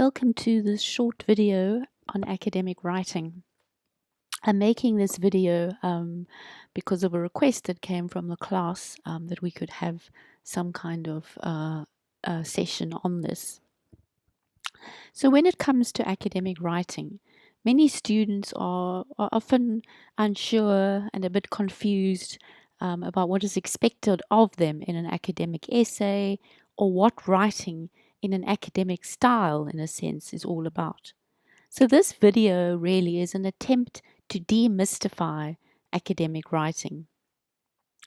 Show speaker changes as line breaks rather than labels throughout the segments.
Welcome to this short video on academic writing. I'm making this video because of a request that came from the class that we could have some kind of session on this. So when it comes to academic writing, many students are often unsure and a bit confused about what is expected of them in an academic essay or what writing in an academic style, in a sense, is all about. So this video really is an attempt to demystify academic writing.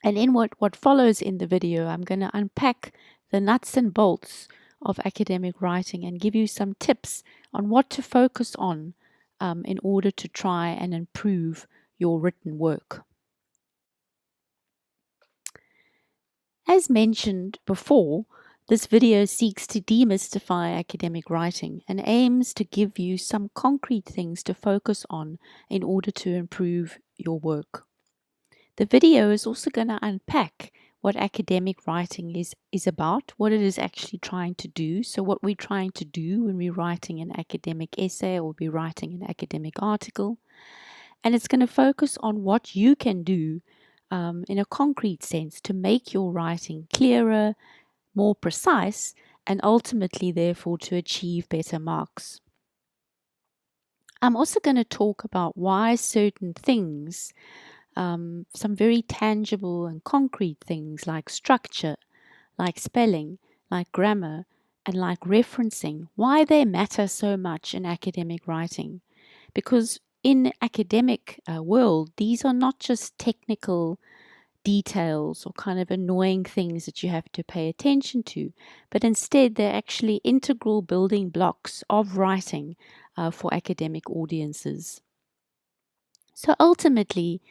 And in what follows in the video, I'm going to unpack the nuts and bolts of academic writing and give you some tips on what to focus on in order to try and improve your written work. As mentioned before, this video seeks to demystify academic writing and aims to give you some concrete things to focus on in order to improve your work. The video is also going to unpack what academic writing is about, what it is actually trying to do. So what we're trying to do when we're writing an academic essay or we're writing an academic article. And it's going to focus on what you can do in a concrete sense to make your writing clearer, more precise, and ultimately, therefore, to achieve better marks. I'm also going to talk about why certain things, some very tangible and concrete things like structure, like spelling, like grammar, and like referencing, why they matter so much in academic writing. Because in academic world, these are not just technical details or kind of annoying things that you have to pay attention to, but instead they're actually integral building blocks of writing for academic audiences. So ultimately,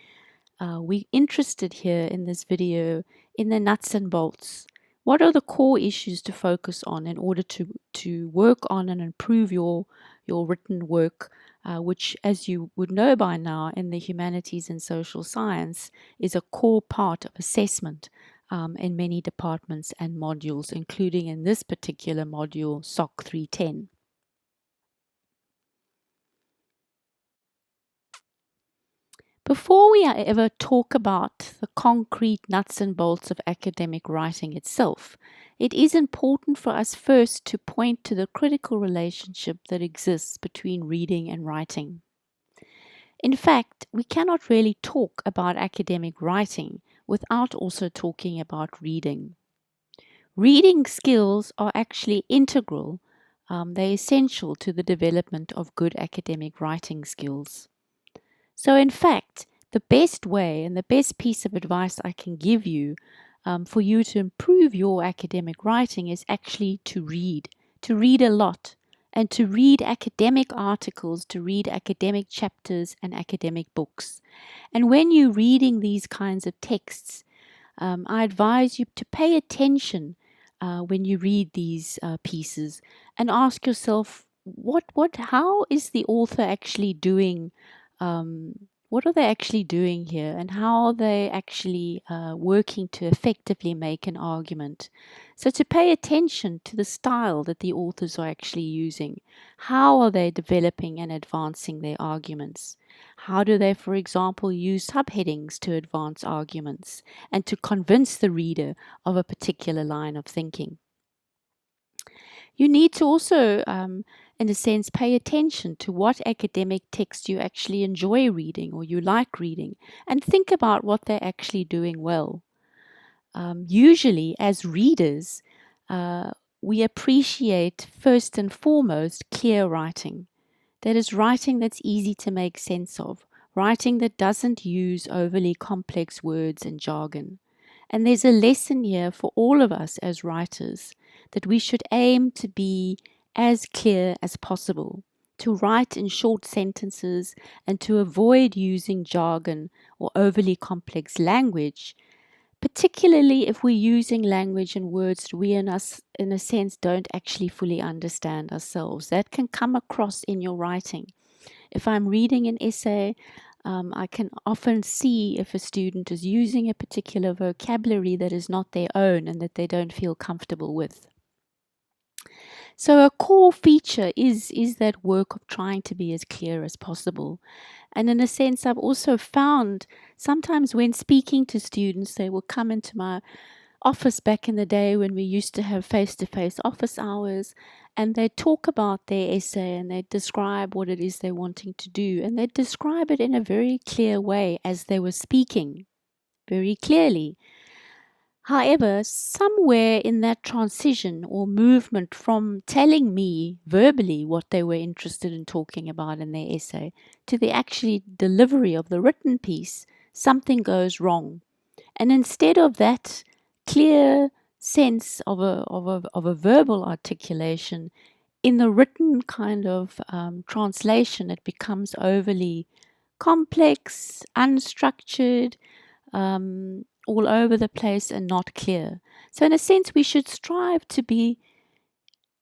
we're interested here in this video in the nuts and bolts. What are the core issues to focus on in order to work on and improve your written work, which, as you would know by now, in the humanities and social science, is a core part of assessment in many departments and modules, including in this particular module, SOC 310. Before we ever talk about the concrete nuts and bolts of academic writing itself, it is important for us first to point to the critical relationship that exists between reading and writing. In fact, we cannot really talk about academic writing without also talking about reading. Reading skills are actually integral, they're essential to the development of good academic writing skills. So in fact, the best way and the best piece of advice I can give you for you to improve your academic writing is actually to read a lot, and to read academic articles, to read academic chapters and academic books. And when you're reading these kinds of texts, I advise you to pay attention when you read these pieces and ask yourself, how is the author actually doing? What are they actually doing here, and how are they actually working to effectively make an argument? So to pay attention to the style that the authors are actually using. How are they developing and advancing their arguments? How do they, for example, use subheadings to advance arguments and to convince the reader of a particular line of thinking? You need to also, in a sense, pay attention to what academic text you actually enjoy reading or you like reading, and think about what they're actually doing well. Usually, as readers, we appreciate first and foremost clear writing. That is, writing that's easy to make sense of, writing that doesn't use overly complex words and jargon. And there's a lesson here for all of us as writers, that we should aim to be as clear as possible, to write in short sentences, and to avoid using jargon or overly complex language, particularly if we're using language and words that we in a sense don't actually fully understand ourselves. That can come across in your writing. If I'm reading an essay, I can often see if a student is using a particular vocabulary that is not their own and that they don't feel comfortable with. So a core feature is that work of trying to be as clear as possible. And in a sense, I've also found sometimes when speaking to students, they will come into my office back in the day when we used to have face to face office hours, and they talk about their essay and they describe what it is they're wanting to do. And they describe it in a very clear way as they were speaking very clearly. However, somewhere in that transition or movement from telling me verbally what they were interested in talking about in their essay to the actually delivery of the written piece, something goes wrong. And instead of that clear sense of a verbal articulation, in the written kind of translation, it becomes overly complex, unstructured, all over the place and not clear. So, in a sense, we should strive to be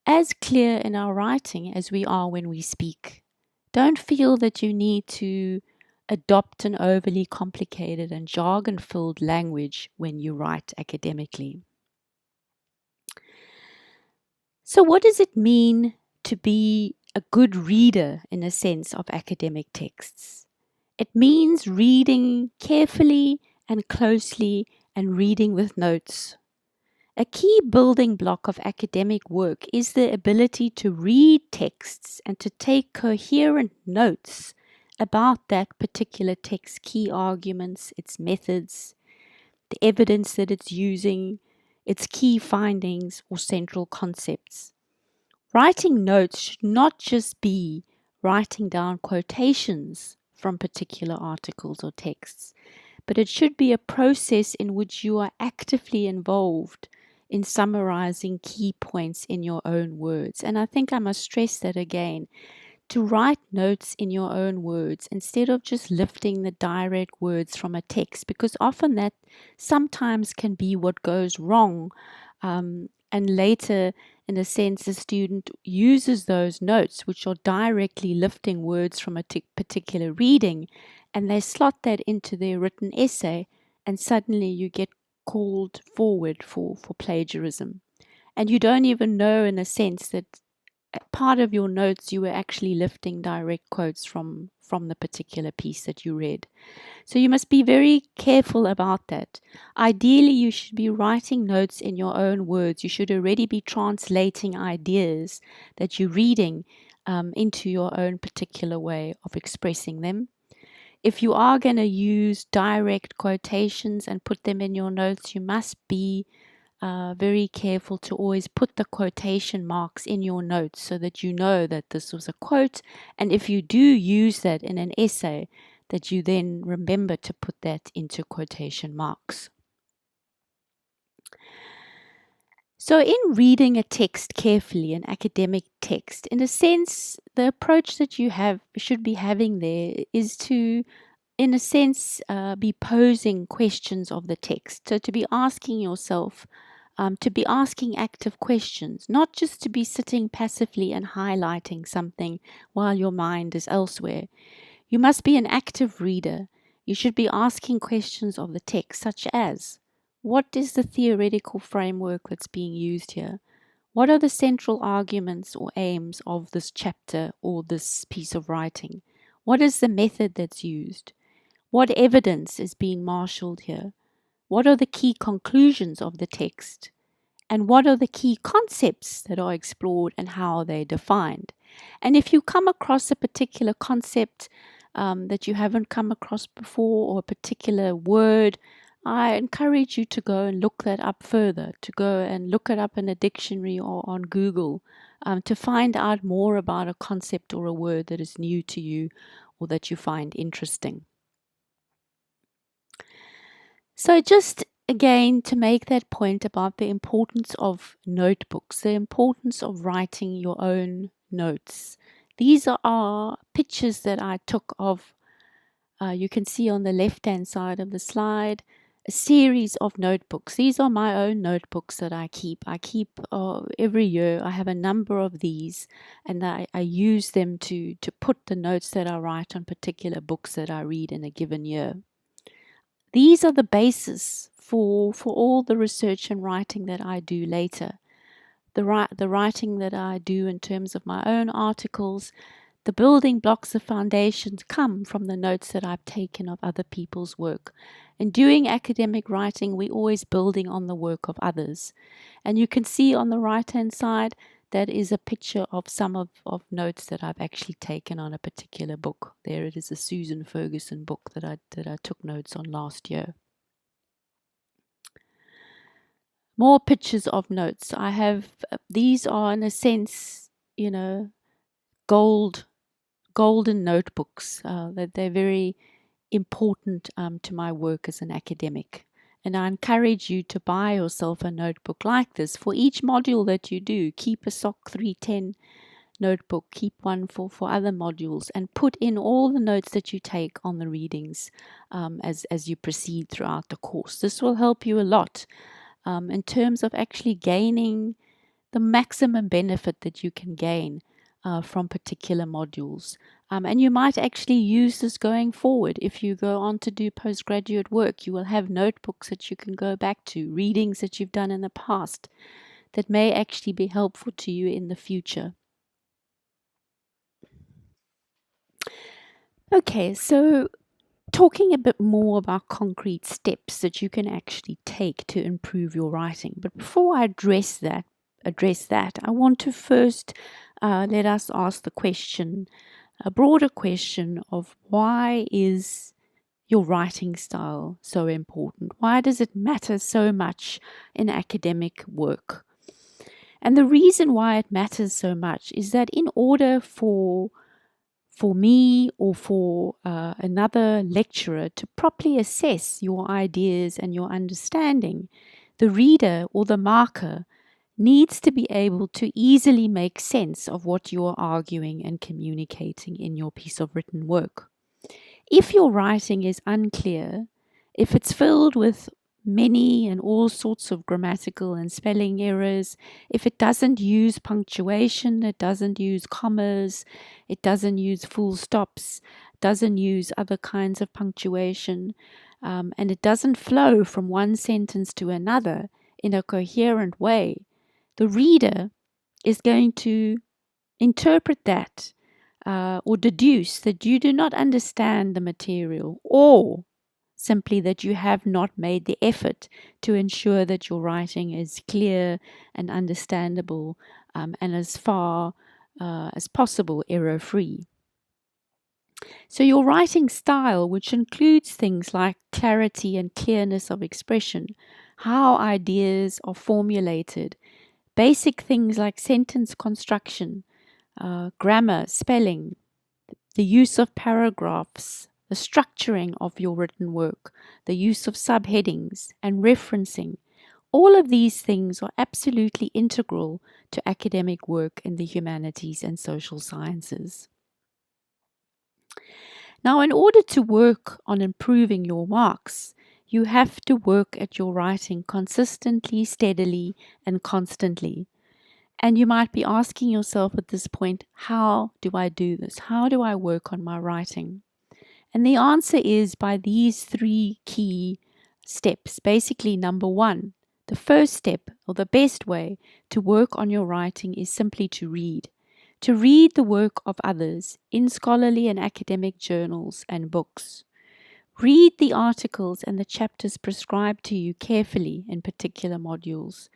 as clear in our writing as we are when we speak. Don't feel that you need to adopt an overly complicated and jargon filled language when you write academically. So, what does it mean to be a good reader in a sense of academic texts? It means reading carefully and closely and reading with notes. A key building block of academic work is the ability to read texts and to take coherent notes about that particular text's key arguments, its methods, the evidence that it's using, its key findings or central concepts. Writing notes should not just be writing down quotations from particular articles or texts, but it should be a process in which you are actively involved in summarizing key points in your own words. And I think I must stress that again, to write notes in your own words instead of just lifting the direct words from a text, because often that sometimes can be what goes wrong. And later, in a sense, the student uses those notes, which are directly lifting words from a particular reading, and they slot that into their written essay, and suddenly you get called forward for plagiarism. And you don't even know, in a sense, that part of your notes you were actually lifting direct quotes from the particular piece that you read. So you must be very careful about that. Ideally, you should be writing notes in your own words. You should already be translating ideas that you're reading into your own particular way of expressing them. If you are going to use direct quotations and put them in your notes, you must be very careful to always put the quotation marks in your notes so that you know that this was a quote. And if you do use that in an essay, that you then remember to put that into quotation marks. So, in reading a text carefully, an academic text, in a sense, the approach that you should be having there is to, in a sense, be posing questions of the text. So, to be asking yourself, to be asking active questions, not just to be sitting passively and highlighting something while your mind is elsewhere. You must be an active reader. You should be asking questions of the text, such as, what is the theoretical framework that's being used here? What are the central arguments or aims of this chapter or this piece of writing? What is the method that's used? What evidence is being marshaled here? What are the key conclusions of the text? And what are the key concepts that are explored and how they're defined? And if you come across a particular concept that you haven't come across before, or a particular word, I encourage you to go and look that up further, to go and look it up in a dictionary or on Google, to find out more about a concept or a word that is new to you or that you find interesting. So, just again to make that point about the importance of notebooks, the importance of writing your own notes. These are pictures that I took of, you can see on the left hand side of the slide, a series of notebooks. These are my own notebooks that I keep. I keep every year, I have a number of these, and I use them to put the notes that I write on particular books that I read in a given year. These are the basis for all the research and writing that I do later. the writing that I do in terms of my own articles, the building blocks, the foundations come from the notes that I've taken of other people's work. In doing academic writing, we're always building on the work of others. And you can see on the right-hand side, that is a picture of some of notes that I've actually taken on a particular book. There it is, a Susan Ferguson book that I took notes on last year. More pictures of notes. I have, these are in a sense, golden notebooks. That they're very important to my work as an academic. And I encourage you to buy yourself a notebook like this. For each module that you do, keep a SOC 310 notebook, keep one for other modules, and put in all the notes that you take on the readings as you proceed throughout the course. This will help you a lot in terms of actually gaining the maximum benefit that you can gain from particular modules. And you might actually use this going forward. If you go on to do postgraduate work, you will have notebooks that you can go back to, readings that you've done in the past that may actually be helpful to you in the future. Okay, so talking a bit more about concrete steps that you can actually take to improve your writing. But before I address that, I want to first let us ask the question, a broader question of why is your writing style so important? Why does it matter so much in academic work? And the reason why it matters so much is that in order for me or for another lecturer to properly assess your ideas and your understanding, the reader or the marker needs to be able to easily make sense of what you are arguing and communicating in your piece of written work. If your writing is unclear, if it's filled with many and all sorts of grammatical and spelling errors, if it doesn't use punctuation, it doesn't use commas, it doesn't use full stops, doesn't use other kinds of punctuation, and it doesn't flow from one sentence to another in a coherent way, the reader is going to interpret that or deduce that you do not understand the material, or simply that you have not made the effort to ensure that your writing is clear and understandable and as far as possible error-free. So your writing style, which includes things like clarity and clearness of expression, how ideas are formulated, basic things like sentence construction, grammar, spelling, the use of paragraphs, the structuring of your written work, the use of subheadings and referencing. All of these things are absolutely integral to academic work in the humanities and social sciences. Now, in order to work on improving your marks, you have to work at your writing consistently, steadily, and constantly. And you might be asking yourself at this point, how do I do this? How do I work on my writing? And the answer is by these three key steps. Basically, number one, the first step or the best way to work on your writing is simply to read. To read the work of others in scholarly and academic journals and books. Read the articles and the chapters prescribed to you carefully in particular modules,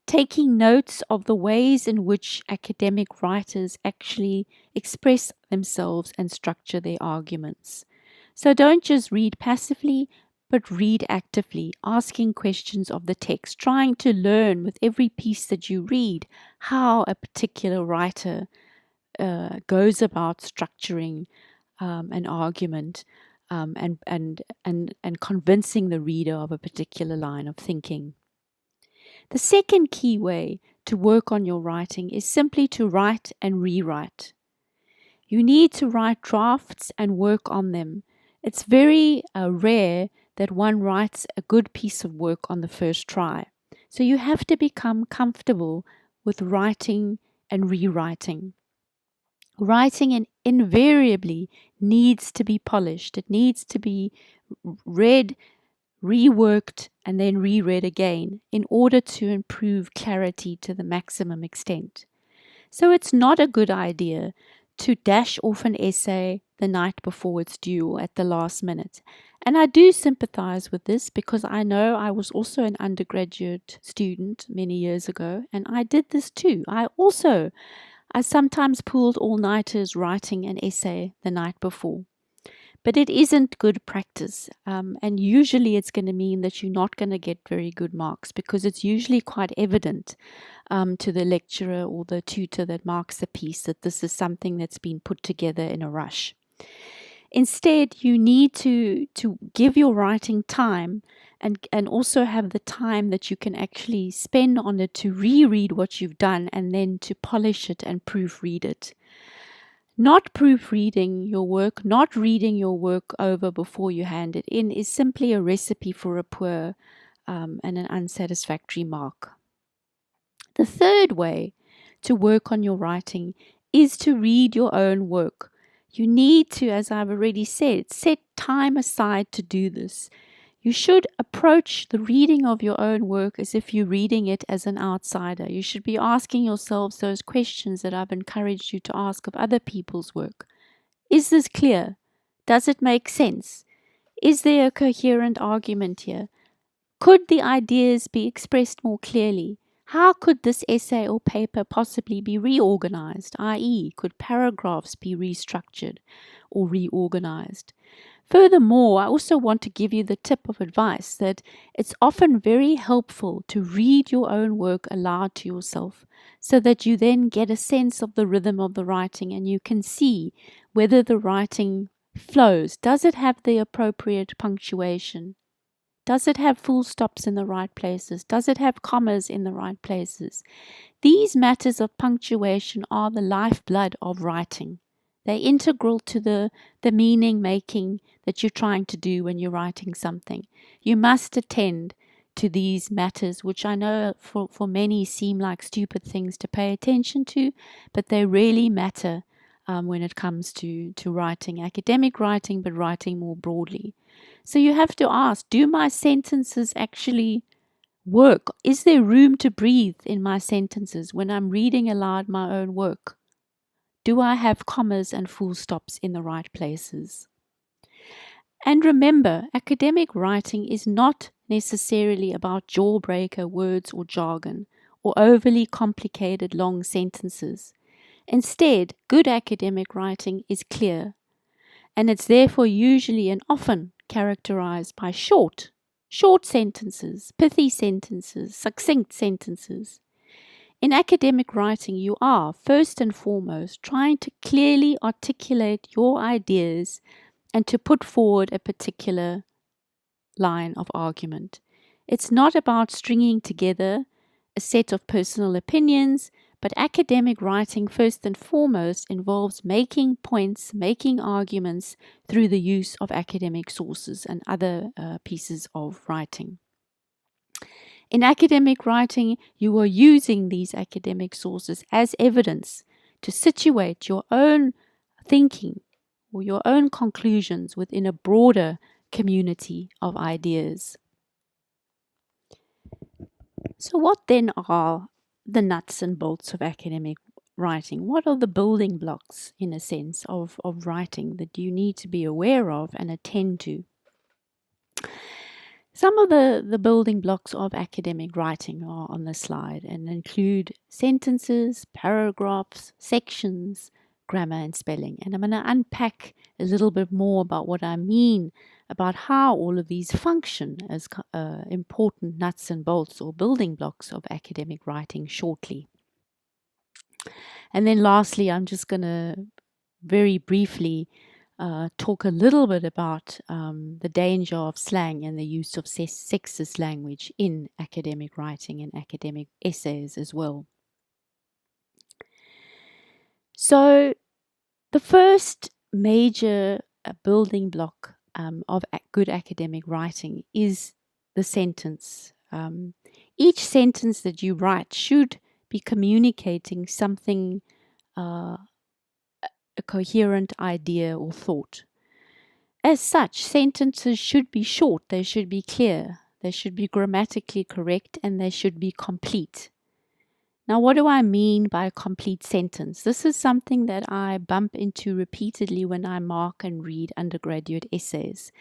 taking notes of the ways in which academic writers actually express themselves and structure their arguments. So don't just read passively, but read actively, asking questions of the text, trying to learn with every piece that you read how a particular writer goes about structuring an argument and convincing the reader of a particular line of thinking. The second key way to work on your writing is simply to write and rewrite. You need to write drafts and work on them. It's very rare that one writes a good piece of work on the first try. So you have to become comfortable with writing and rewriting. Writing invariably needs to be polished. It needs to be read reworked, and then reread again in order to improve clarity to the maximum extent. So it's not a good idea to dash off an essay the night before it's due or at the last minute. And I do sympathize with this because I know I was also an undergraduate student many years ago, and I did this too. I sometimes pulled all-nighters writing an essay the night before. But it isn't good practice. And usually it's going to mean that you're not going to get very good marks because it's usually quite evident to the lecturer or the tutor that marks the piece that this is something that's been put together in a rush. Instead, you need to give your writing time and also have the time that you can actually spend on it to reread what you've done and then to polish it and proofread it. Not proofreading your work, not reading your work over before you hand it in is simply a recipe for a poor and an unsatisfactory mark. The third way to work on your writing is to read your own work. You need to, as I've already said, set time aside to do this. You should approach the reading of your own work as if you're reading it as an outsider. You should be asking yourselves those questions that I've encouraged you to ask of other people's work. Is this clear? Does it make sense? Is there a coherent argument here? Could the ideas be expressed more clearly? How could this essay or paper possibly be reorganized, i.e., could paragraphs be restructured or reorganized? Furthermore, I also want to give you the tip of advice that it's often very helpful to read your own work aloud to yourself so that you then get a sense of the rhythm of the writing and you can see whether the writing flows. Does it have the appropriate punctuation? Does it have full stops in the right places? Does it have commas in the right places? These matters of punctuation are the lifeblood of writing. They're integral to the meaning making that you're trying to do when you're writing something. You must attend to these matters, which I know for many seem like stupid things to pay attention to, but they really matter when it comes to writing, academic writing, but writing more broadly. So you have to ask, do my sentences actually work? Is there room to breathe in my sentences when I'm reading aloud my own work? Do I have commas and full stops in the right places? And remember, academic writing is not necessarily about jawbreaker words or jargon or overly complicated long sentences. Instead, good academic writing is clear, and it's therefore usually and often characterized by short sentences, pithy sentences, succinct sentences. In academic writing, you are, first and foremost, trying to clearly articulate your ideas and to put forward a particular line of argument. It's not about stringing together a set of personal opinions, but academic writing, first and foremost, involves making points, making arguments through the use of academic sources and other pieces of writing. In academic writing, you are using these academic sources as evidence to situate your own thinking or your own conclusions within a broader community of ideas. So, what then are the nuts and bolts of academic writing? What are the building blocks, in a sense, of writing that you need to be aware of and attend to? Some of the building blocks of academic writing are on the slide and include sentences, paragraphs, sections, grammar, and spelling. And I'm going to unpack a little bit more about what I mean about how all of these function as important nuts and bolts or building blocks of academic writing shortly. And then lastly, I'm just going to very briefly talk a little bit about the danger of slang and the use of sexist language in academic writing and academic essays as well. So, the first major building block of good academic writing is the sentence. Each sentence that you write should be communicating something, a coherent idea or thought. As such, sentences should be short, they should be clear, they should be grammatically correct, and they should be complete. Now, what do I mean by a complete sentence? This is something that I bump into repeatedly when I mark and read undergraduate essays.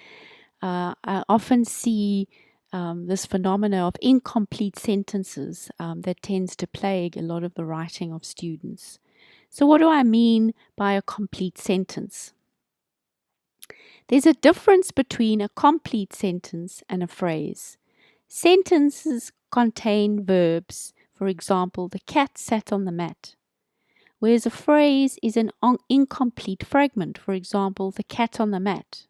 I often see this phenomena of incomplete sentences that tends to plague a lot of the writing of students. So what do I mean by a complete sentence? There's a difference between a complete sentence and a phrase. Sentences contain verbs. For example, the cat sat on the mat. Whereas a phrase is an incomplete fragment. For example, the cat on the mat.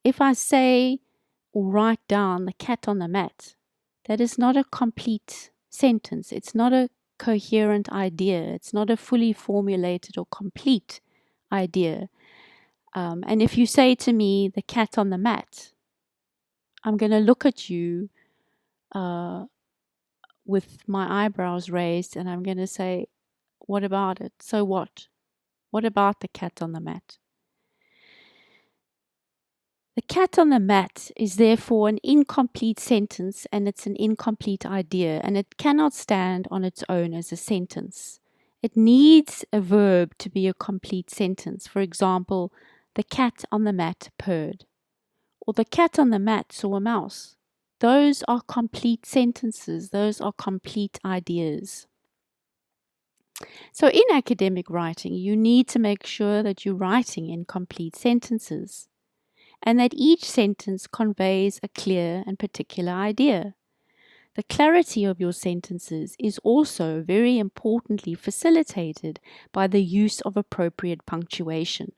If I say or write down the cat on the mat, that is not a complete sentence. It's not a coherent idea. It's not a fully formulated or complete idea. And if you say to me, the cat on the mat, I'm going to look at you with my eyebrows raised, and I'm going to say, what about it? So what? What about the cat on the mat? The cat on the mat is therefore an incomplete sentence, and it's an incomplete idea, and it cannot stand on its own as a sentence. It needs a verb to be a complete sentence. For example, the cat on the mat purred, or the cat on the mat saw a mouse. Those are complete sentences. Those are complete ideas. So in academic writing, you need to make sure that you're writing in complete sentences and that each sentence conveys a clear and particular idea. The clarity of your sentences is also very importantly facilitated by the use of appropriate punctuation.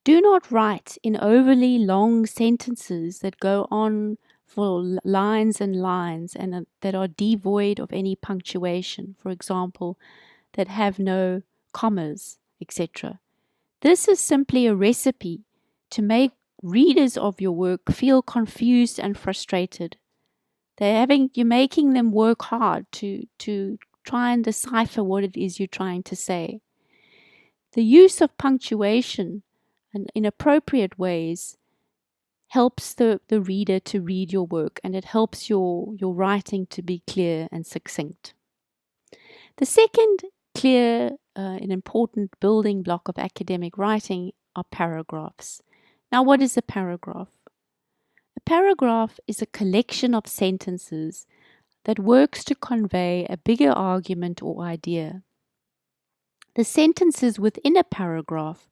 Do not write in overly long sentences that go on for lines and lines and that are devoid of any punctuation, for example, that have no commas, etc. This is simply a recipe to make readers of your work feel confused and frustrated. You're making them work hard to try and decipher what it is you're trying to say. The use of punctuation and in appropriate ways helps the reader to read your work, and it helps your writing to be clear and succinct. The second clear and important building block of academic writing are paragraphs. Now, what is a paragraph? A paragraph is a collection of sentences that works to convey a bigger argument or idea. The sentences within a paragraph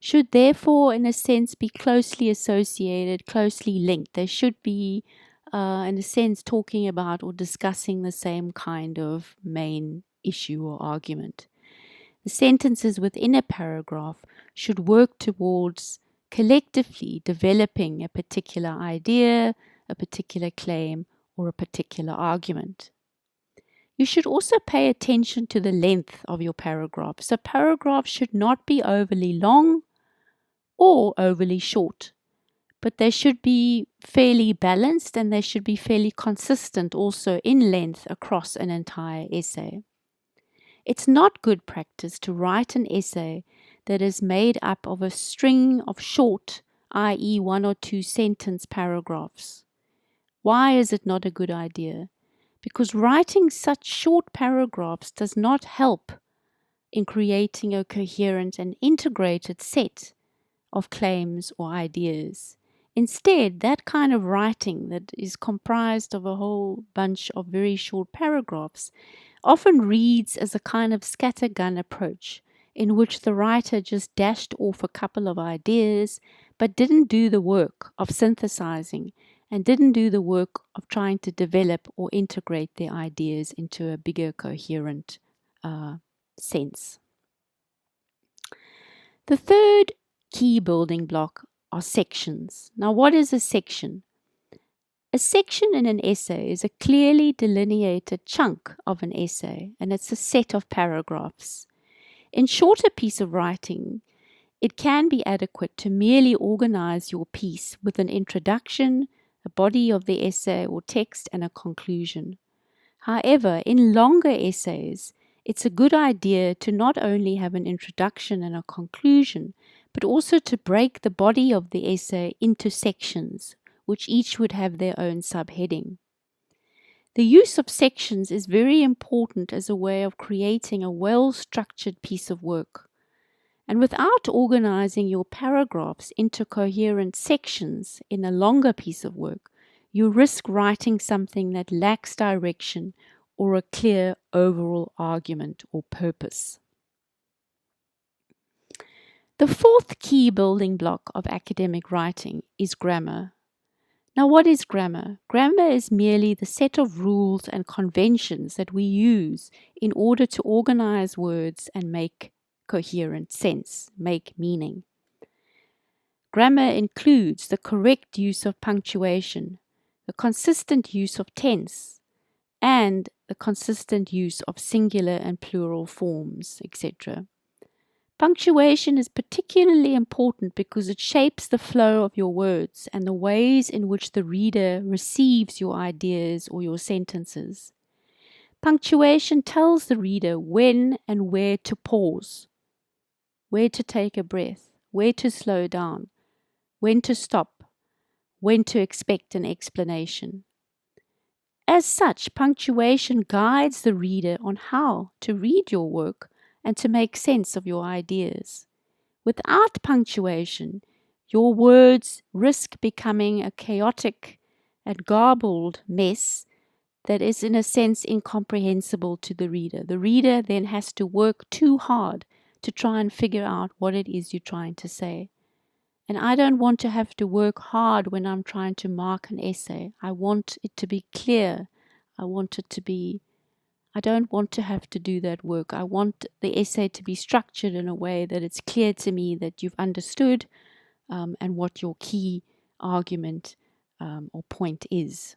should therefore, in a sense, be closely associated, closely linked. They should be, in a sense, talking about or discussing the same kind of main issue or argument. The sentences within a paragraph should work towards collectively developing a particular idea, a particular claim, or a particular argument. You should also pay attention to the length of your paragraph. So paragraphs should not be overly long or overly short, but they should be fairly balanced and they should be fairly consistent also in length across an entire essay. It's not good practice to write an essay that is made up of a string of short, i.e. 1 or 2 sentence paragraphs. Why is it not a good idea? Because writing such short paragraphs does not help in creating a coherent and integrated set of claims or ideas. Instead, that kind of writing that is comprised of a whole bunch of very short paragraphs often reads as a kind of scattergun approach in which the writer just dashed off a couple of ideas but didn't do the work of synthesizing and didn't do the work of trying to develop or integrate their ideas into a bigger coherent sense. The third key building block are sections. Now, what is a section? A section in an essay is a clearly delineated chunk of an essay, and it's a set of paragraphs. In shorter piece of writing, it can be adequate to merely organize your piece with an introduction, a body of the essay or text, and a conclusion. However, in longer essays, it's a good idea to not only have an introduction and a conclusion, but also to break the body of the essay into sections, which each would have their own subheading. The use of sections is very important as a way of creating a well-structured piece of work. And without organizing your paragraphs into coherent sections in a longer piece of work, you risk writing something that lacks direction or a clear overall argument or purpose. The fourth key building block of academic writing is grammar. Now, what is grammar? Grammar is merely the set of rules and conventions that we use in order to organize words and make coherent sense, make meaning. Grammar includes the correct use of punctuation, the consistent use of tense, and the consistent use of singular and plural forms, etc. Punctuation is particularly important because it shapes the flow of your words and the ways in which the reader receives your ideas or your sentences. Punctuation tells the reader when and where to pause, where to take a breath, where to slow down, when to stop, when to expect an explanation. As such, punctuation guides the reader on how to read your work and to make sense of your ideas. Without punctuation, your words risk becoming a chaotic and garbled mess that is in a sense incomprehensible to the reader. The reader then has to work too hard to try and figure out what it is you're trying to say. And I don't want to have to work hard when I'm trying to mark an essay. I want it to be clear. I don't want to have to do that work. I want the essay to be structured in a way that it's clear to me that you've understood and what your key argument or point is.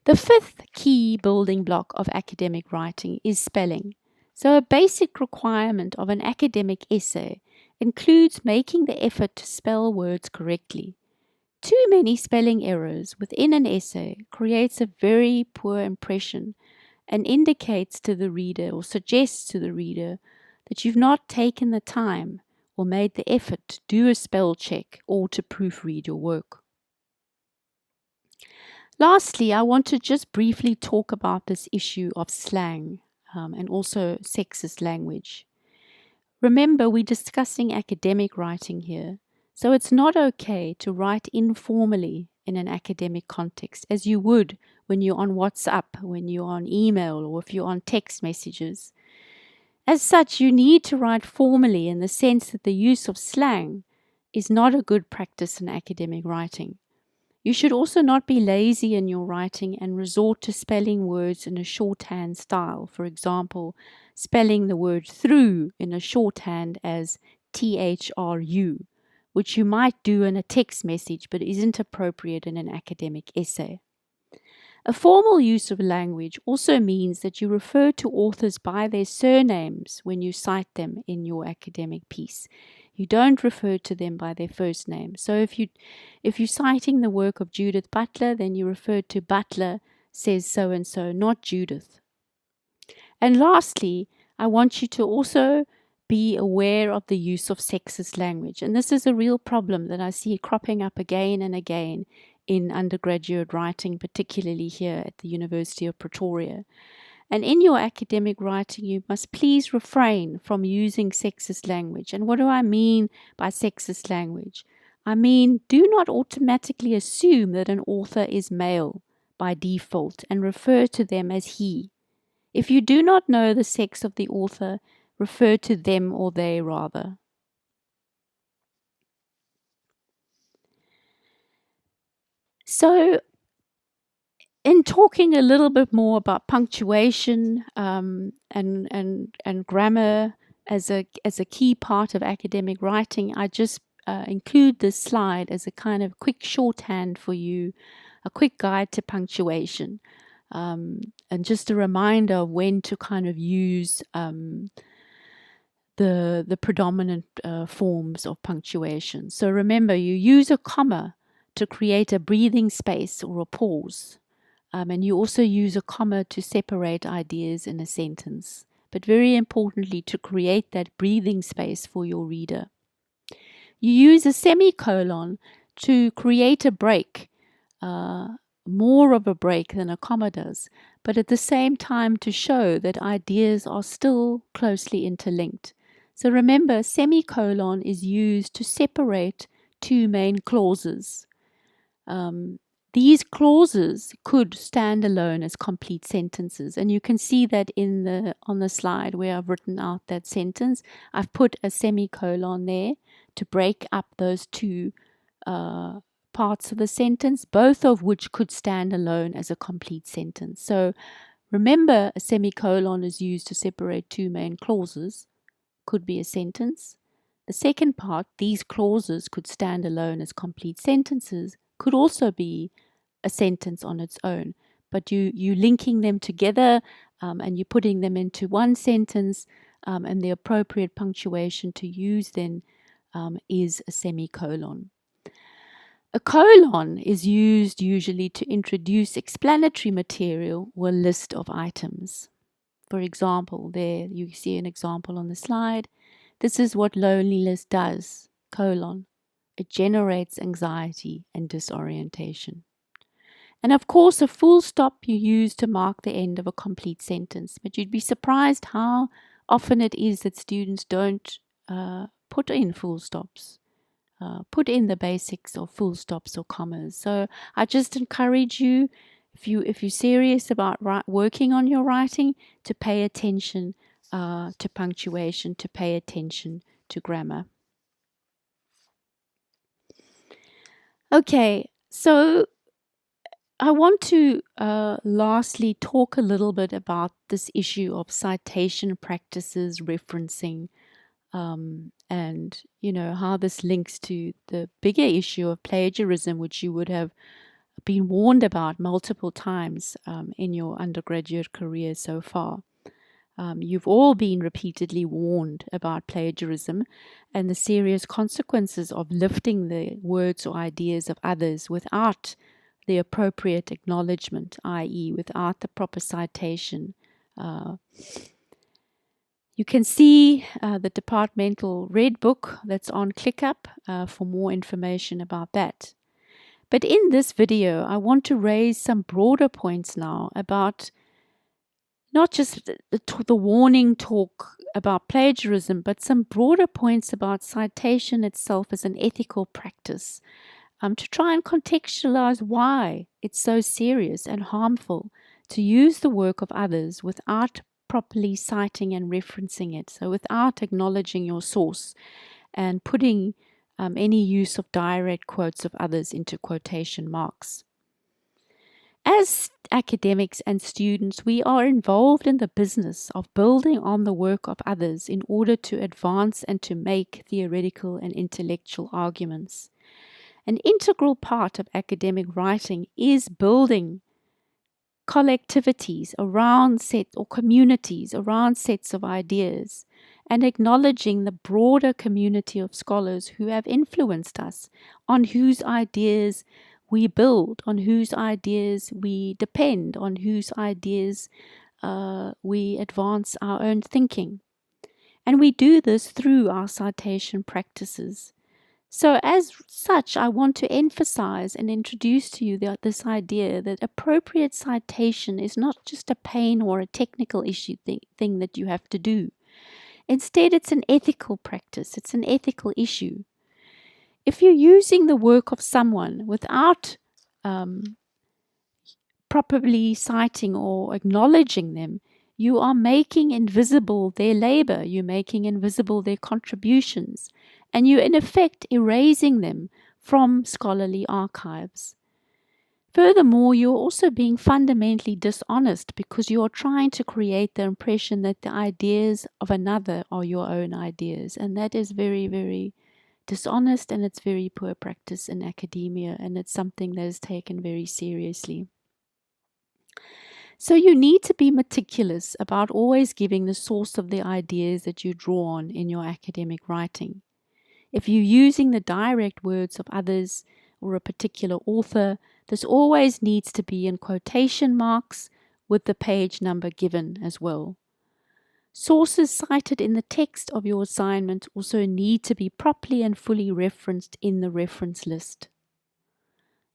The fifth key building block of academic writing is spelling. So a basic requirement of an academic essay includes making the effort to spell words correctly. Too many spelling errors within an essay creates a very poor impression and indicates to the reader or suggests to the reader that you've not taken the time or made the effort to do a spell check or to proofread your work. Lastly, I want to just briefly talk about this issue of slang and also sexist language. Remember, we're discussing academic writing here, so it's not okay to write informally in an academic context as you would when you're on WhatsApp, when you're on email, or if you're on text messages. As such, you need to write formally in the sense that the use of slang is not a good practice in academic writing. You should also not be lazy in your writing and resort to spelling words in a shorthand style. For example, spelling the word through in a shorthand as THRU, which you might do in a text message but isn't appropriate in an academic essay. A formal use of language also means that you refer to authors by their surnames when you cite them in your academic piece. You don't refer to them by their first name. So if you're citing the work of Judith Butler, then you refer to Butler says so-and-so, not Judith. And lastly, I want you to also be aware of the use of sexist language. And this is a real problem that I see cropping up again and again in undergraduate writing, particularly here at the University of Pretoria. And in your academic writing, you must please refrain from using sexist language. And what do I mean by sexist language? I mean, do not automatically assume that an author is male by default and refer to them as he. If you do not know the sex of the author, refer to them or they rather. So, in talking a little bit more about punctuation and grammar as a key part of academic writing, I just include this slide as a kind of quick shorthand for you, a quick guide to punctuation, and just a reminder of when to kind of use the predominant forms of punctuation. So remember, you use a comma to create a breathing space or a pause. And you also use a comma to separate ideas in a sentence but very importantly, to create that breathing space for your reader. You use a semicolon to create a break, more of a break than a comma does, but at the same time to show that ideas are still closely interlinked. So remember, semicolon is used to separate two main clauses. These clauses could stand alone as complete sentences, and you can see that on the slide where I've written out that sentence. I've put a semicolon there to break up those two parts of the sentence, both of which could stand alone as a complete sentence. So remember, a semicolon is used to separate two main clauses, could be a sentence. The second part, these clauses could stand alone as complete sentences, could also be a sentence on its own, but you linking them together and you're putting them into one sentence, and the appropriate punctuation to use then is a semicolon. A colon is used usually to introduce explanatory material or a list of items. For example, there you see an example on the slide. This is what loneliness does, colon. It generates anxiety and disorientation. And of course, a full stop you use to mark the end of a complete sentence. But you'd be surprised how often it is that students don't put in full stops, put in the basics of full stops or commas. So I just encourage you, if you're serious about working on your writing, to pay attention to punctuation, to pay attention to grammar. Okay, so I want to lastly talk a little bit about this issue of citation practices, referencing, and how this links to the bigger issue of plagiarism, which you would have been warned about multiple times in your undergraduate career so far. You've all been repeatedly warned about plagiarism and the serious consequences of lifting the words or ideas of others without the appropriate acknowledgement, i.e., without the proper citation. You can see the departmental red book that's on ClickUp for more information about that. But in this video, I want to raise some broader points now about not just the warning talk about plagiarism, but some broader points about citation itself as an ethical practice, to try and contextualize why it's so serious and harmful to use the work of others without properly citing and referencing it, so without acknowledging your source and putting any use of direct quotes of others into quotation marks. As academics and students, we are involved in the business of building on the work of others in order to advance and to make theoretical and intellectual arguments. An integral part of academic writing is building collectivities around communities around sets of ideas, and acknowledging the broader community of scholars who have influenced us, on whose ideas we build, on whose ideas we depend, on whose ideas we advance our own thinking. And we do this through our citation practices. So as such, I want to emphasize and introduce to you this idea that appropriate citation is not just a pain or a technical issue thing that you have to do. Instead, it's an ethical practice. It's an ethical issue. If you're using the work of someone without properly citing or acknowledging them, you are making invisible their labor, you're making invisible their contributions, and you're in effect erasing them from scholarly archives. Furthermore, you're also being fundamentally dishonest because you are trying to create the impression that the ideas of another are your own ideas, and that is very, very dishonest, and it's very poor practice in academia, and it's something that is taken very seriously. So you need to be meticulous about always giving the source of the ideas that you draw on in your academic writing. If you're using the direct words of others or a particular author, this always needs to be in quotation marks with the page number given as well. Sources cited in the text of your assignment also need to be properly and fully referenced in the reference list.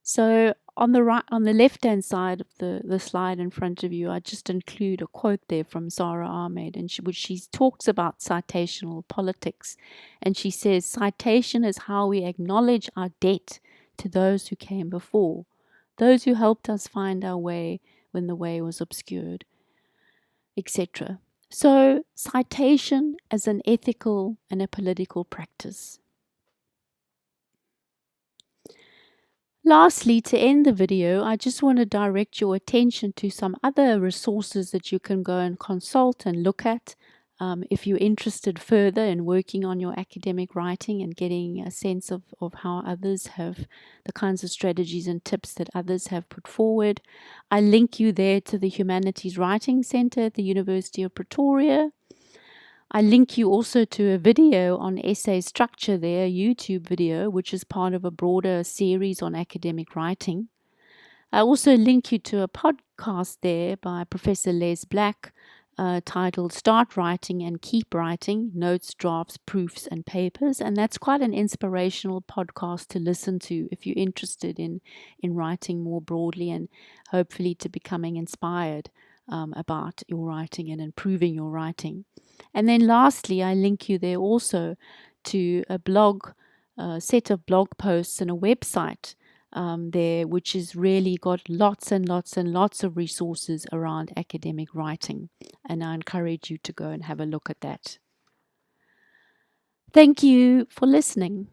So on the left-hand side of the slide in front of you, I just include a quote there from Zara Ahmed, and which she talks about citational politics. And she says, citation is how we acknowledge our debt to those who came before, those who helped us find our way when the way was obscured, etc. So citation as an ethical and a political practice. Lastly, to end the video, I just want to direct your attention to some other resources that you can go and consult and look at if you're interested further in working on your academic writing and getting a sense of how others have, the kinds of strategies and tips that others have put forward. I link you there to the Humanities Writing Center at the University of Pretoria. I link you also to a video on essay structure there, a YouTube video, which is part of a broader series on academic writing. I also link you to a podcast there by Professor Les Black titled Start Writing and Keep Writing, Notes, Drafts, Proofs and Papers. And that's quite an inspirational podcast to listen to if you're interested in writing more broadly and hopefully to becoming inspired about your writing and improving your writing. And then lastly, I link you there also to a blog, set of blog posts and a website there, which has really got lots and lots and lots of resources around academic writing. And I encourage you to go and have a look at that. Thank you for listening.